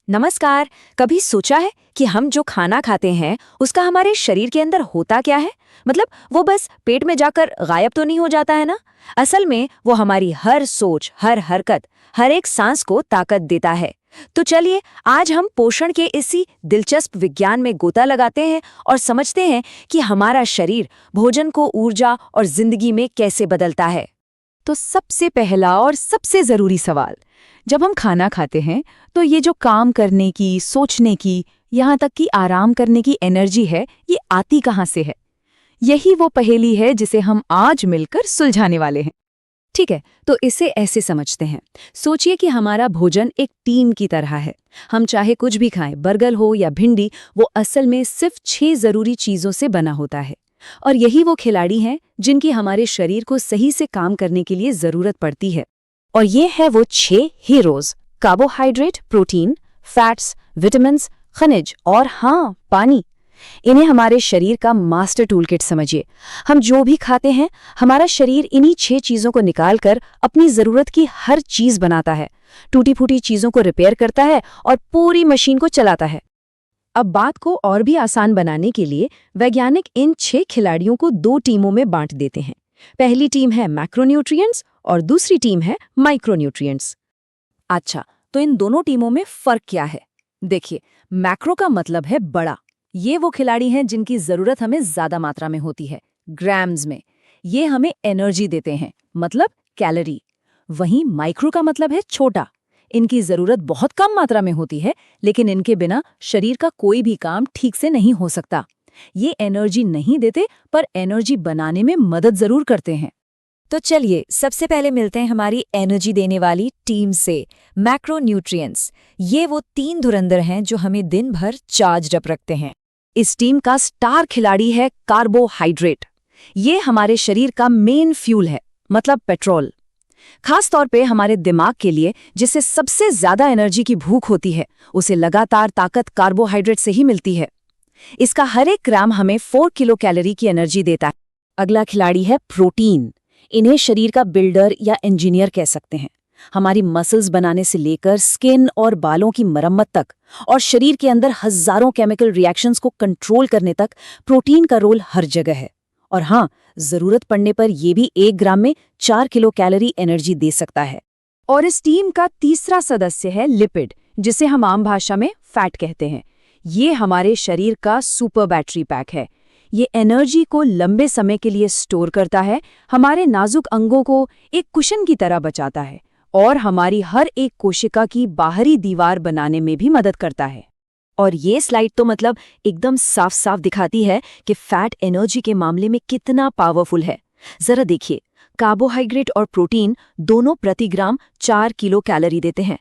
नमस्कार। कभी सोचा है कि हम जो खाना खाते हैं उसका हमारे शरीर के अंदर होता क्या है? मतलब वो बस पेट में जाकर गायब तो नहीं हो जाता है ना? असल में वो हमारी हर सोच, हर हरकत, हर एक सांस को ताकत देता है। तो चलिए आज हम पोषण के इसी दिलचस्प विज्ञान में गोता लगाते हैं और समझते हैं कि हमारा शरीर भोजन को ऊर्जा और जिंदगी में कैसे बदलता है। तो सबसे पहला और सबसे ज़रूरी सवाल, जब हम खाना खाते हैं तो ये जो काम करने की, सोचने की, यहाँ तक कि आराम करने की एनर्जी है, ये आती कहाँ से है? यही वो पहेली है जिसे हम आज मिलकर सुलझाने वाले हैं। ठीक है, तो इसे ऐसे समझते हैं। सोचिए कि हमारा भोजन एक टीम की तरह है। हम चाहे कुछ भी खाएं, बर्गर हो या भिंडी, वो असल में सिर्फ 6 जरूरी चीजों से बना होता है। और यही वो खिलाड़ी हैं जिनकी हमारे शरीर को सही से काम करने के लिए जरूरत पड़ती है। और ये है वो 6 heroes: carbohydrate, protein, fats, vitamins, खनिज और हाँ, पानी। इन्हें हमारे शरीर का मास्टर टूलकिट समझिए। हम जो भी खाते हैं, हमारा शरीर इन्हीं 6 चीजों को निकालकर अपनी जरूरत की हर चीज बनाता है, टूटी फूटी चीजों को रिपेयर करता है और पूरी मशीन को चलाता है। अब बात को और भी आसान बनाने के लिए वैज्ञानिक इन 6 खिलाड़ियों को 2 टीमों में बांट देते हैं। पहली टीम है मैक्रोन्यूट्रिएंट्स और दूसरी टीम है माइक्रोन्यूट्रिएंट्स। अच्छा, तो इन दोनों टीमों में फर्क क्या है? देखिए, मैक्रो का मतलब है बड़ा। ये वो खिलाड़ी हैं जिनकी जरूरत हमें ज्यादा मात्रा में होती है, ग्राम्स में। ये हमें एनर्जी देते हैं, मतलब कैलोरी। वहीं माइक्रो का मतलब है छोटा। इनकी जरूरत बहुत कम मात्रा में होती है, लेकिन इनके बिना शरीर का कोई भी काम ठीक से नहीं हो सकता। ये एनर्जी नहीं देते, पर एनर्जी बनाने में मदद जरूर करते हैं। तो चलिए सबसे पहले मिलते हैं हमारी एनर्जी देने वाली टीम से, मैक्रोन्यूट्रिएंट्स। ये वो 3 धुरंधर हैं जो हमें दिन भर चार्ज अप रखते हैं। इस टीम का स्टार खिलाड़ी है कार्बोहाइड्रेट। ये हमारे शरीर का मेन फ्यूल है, मतलब पेट्रोल। खास तौर पे हमारे दिमाग के लिए, जिसे सबसे ज्यादा एनर्जी की भूख होती है, उसे लगातार ताकत कार्बोहाइड्रेट से ही मिलती है। इसका हर एक ग्राम हमें 4 किलो कैलोरी की एनर्जी देता है। अगला खिलाड़ी है प्रोटीन। इन्हें शरीर का बिल्डर या इंजीनियर कह सकते हैं। हमारी मसल्स बनाने से लेकर स्किन और बालों की मरम्मत तक, और शरीर के अंदर हजारों केमिकल रिएक्शंस को कंट्रोल करने तक प्रोटीन का रोल हर जगह है। और हाँ, जरूरत पड़ने पर यह भी 1 ग्राम में 4 किलो कैलोरी एनर्जी दे सकता है। और इस टीम का तीसरा सदस्य है लिपिड, जिसे हम आम भाषा में फैट कहते हैं। ये हमारे शरीर का सुपर बैटरी पैक है। ये एनर्जी को लंबे समय के लिए स्टोर करता है, हमारे नाजुक अंगों को एक कुशन की तरह बचाता है और हमारी हर एक कोशिका की बाहरी दीवार बनाने में भी मदद करता है। और ये स्लाइड तो मतलब एकदम साफ साफ दिखाती है कि फैट एनर्जी के मामले में कितना पावरफुल है। जरा देखिए, कार्बोहाइड्रेट और प्रोटीन दोनों प्रति ग्राम 4 किलो कैलोरी देते हैं,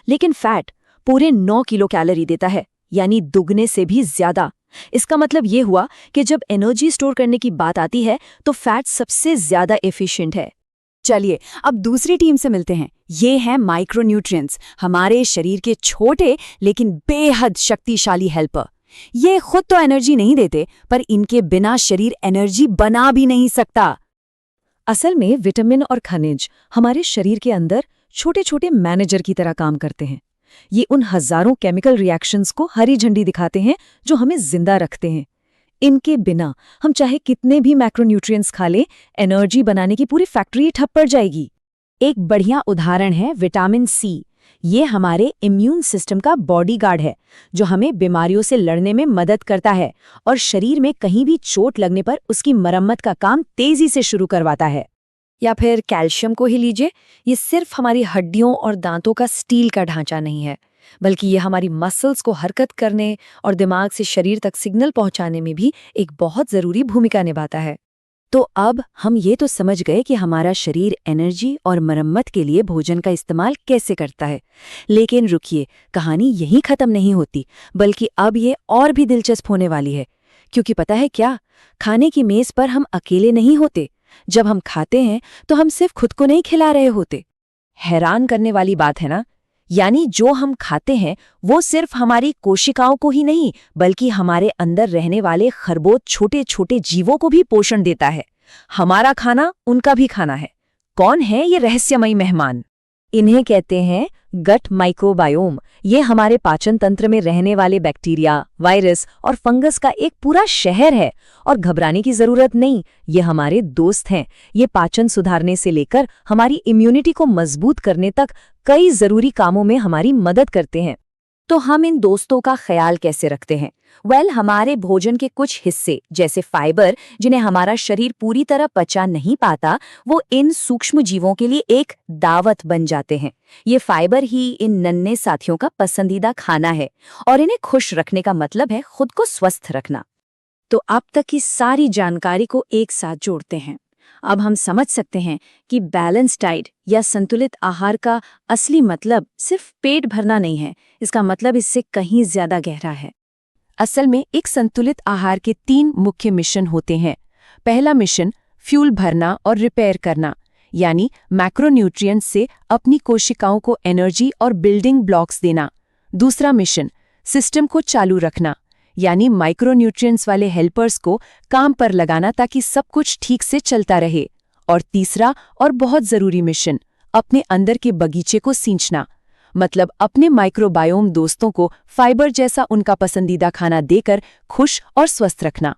लेकिन फैट पूरे 9 किलो कैलोरी देता है, यानी दुगने से भी ज्यादा। इसका मतलब ये हुआ कि जब एनर्जी स्टोर करने की बात आती है तो फैट सबसे ज्यादा एफिशिएंट है। चलिए अब दूसरी टीम से मिलते हैं। ये हैं माइक्रोन्यूट्रिएंट्स, हमारे शरीर के छोटे लेकिन बेहद शक्तिशाली हेल्पर। ये खुद तो एनर्जी नहीं देते, पर इनके बिना शरीर एनर्जी बना भी नहीं सकता। असल में विटामिन और खनिज हमारे शरीर के अंदर छोटे छोटे मैनेजर की तरह काम करते हैं। ये उन हजारों केमिकल रिएक्शंस को हरी झंडी दिखाते हैं जो हमें जिंदा रखते हैं। इनके बिना हम चाहे कितने भी मैक्रोन्यूट्रिएंट्स खा लें, एनर्जी बनाने की पूरी फैक्ट्री ठप पड़ जाएगी। एक बढ़िया उदाहरण है विटामिन सी। ये हमारे इम्यून सिस्टम का बॉडीगार्ड है, जो हमें बीमारियों से लड़ने में मदद करता है और शरीर में कहीं भी चोट लगने पर उसकी मरम्मत का काम तेजी से शुरू करवाता है। या फिर कैल्शियम को ही लीजिए। ये सिर्फ हमारी हड्डियों और दांतों का स्टील का ढांचा नहीं है, बल्कि ये हमारी मसल्स को हरकत करने और दिमाग से शरीर तक सिग्नल पहुंचाने में भी एक बहुत जरूरी भूमिका निभाता है। तो अब हम ये तो समझ गए कि हमारा शरीर एनर्जी और मरम्मत के लिए भोजन का इस्तेमाल कैसे करता है। लेकिन रुकिए, कहानी यहीं खत्म नहीं होती, बल्कि अब ये और भी दिलचस्प होने वाली है। क्योंकि पता है क्या, खाने की मेज पर हम अकेले नहीं होते। जब हम खाते हैं तो हम सिर्फ खुद को नहीं खिला रहे होते। हैरान करने वाली बात है ना? यानी जो हम खाते हैं वो सिर्फ हमारी कोशिकाओं को ही नहीं, बल्कि हमारे अंदर रहने वाले खरबोच छोटे छोटे जीवों को भी पोषण देता है। हमारा खाना उनका भी खाना है। कौन है ये रहस्यमयी मेहमान? इन्हें कहते हैं गट माइक्रोबायोम। ये हमारे पाचन तंत्र में रहने वाले बैक्टीरिया, वायरस और फंगस का एक पूरा शहर है। और घबराने की जरूरत नहीं, ये हमारे दोस्त हैं। ये पाचन सुधारने से लेकर हमारी इम्यूनिटी को मजबूत करने तक कई जरूरी कामों में हमारी मदद करते हैं। तो हम इन दोस्तों का ख्याल कैसे रखते हैं? हमारे भोजन के कुछ हिस्से जैसे फाइबर, जिन्हें हमारा शरीर पूरी तरह पचा नहीं पाता, वो इन सूक्ष्म जीवों के लिए एक दावत बन जाते हैं। ये फाइबर ही इन नन्हे साथियों का पसंदीदा खाना है, और इन्हें खुश रखने का मतलब है खुद को स्वस्थ रखना। तो अब तक की सारी जानकारी को एक साथ जोड़ते हैं। अब हम समझ सकते हैं कि बैलेंस डाइट या संतुलित आहार का असली मतलब सिर्फ पेट भरना नहीं है। इसका मतलब इससे कहीं ज्यादा गहरा है। असल में एक संतुलित आहार के 3 मुख्य मिशन होते हैं। पहला मिशन फ्यूल भरना और रिपेयर करना, यानी मैक्रोन्यूट्रिएंट्स से अपनी कोशिकाओं को एनर्जी और बिल्डिंग ब्लॉक्स देना। दूसरा मिशन सिस्टम को चालू रखना, यानी माइक्रोन्यूट्रिएंट्स वाले हेल्पर्स को काम पर लगाना ताकि सब कुछ ठीक से चलता रहे। और तीसरा और बहुत जरूरी मिशन अपने अंदर के बगीचे को सींचना, मतलब अपने माइक्रोबायोम दोस्तों को फाइबर जैसा उनका पसंदीदा खाना देकर खुश और स्वस्थ रखना।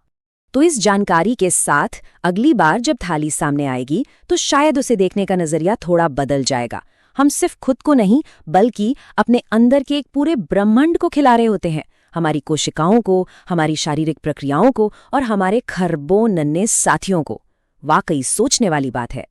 तो इस जानकारी के साथ अगली बार जब थाली सामने आएगी तो शायद उसे देखने का नजरिया थोड़ा बदल जाएगा। हम सिर्फ खुद को नहीं बल्कि अपने अंदर के एक पूरे ब्रह्मांड को खिला रहे होते हैं, हमारी कोशिकाओं को, हमारी शारीरिक प्रक्रियाओं को और हमारे खरबों नन्हे साथियों को। वाकई सोचने वाली बात है।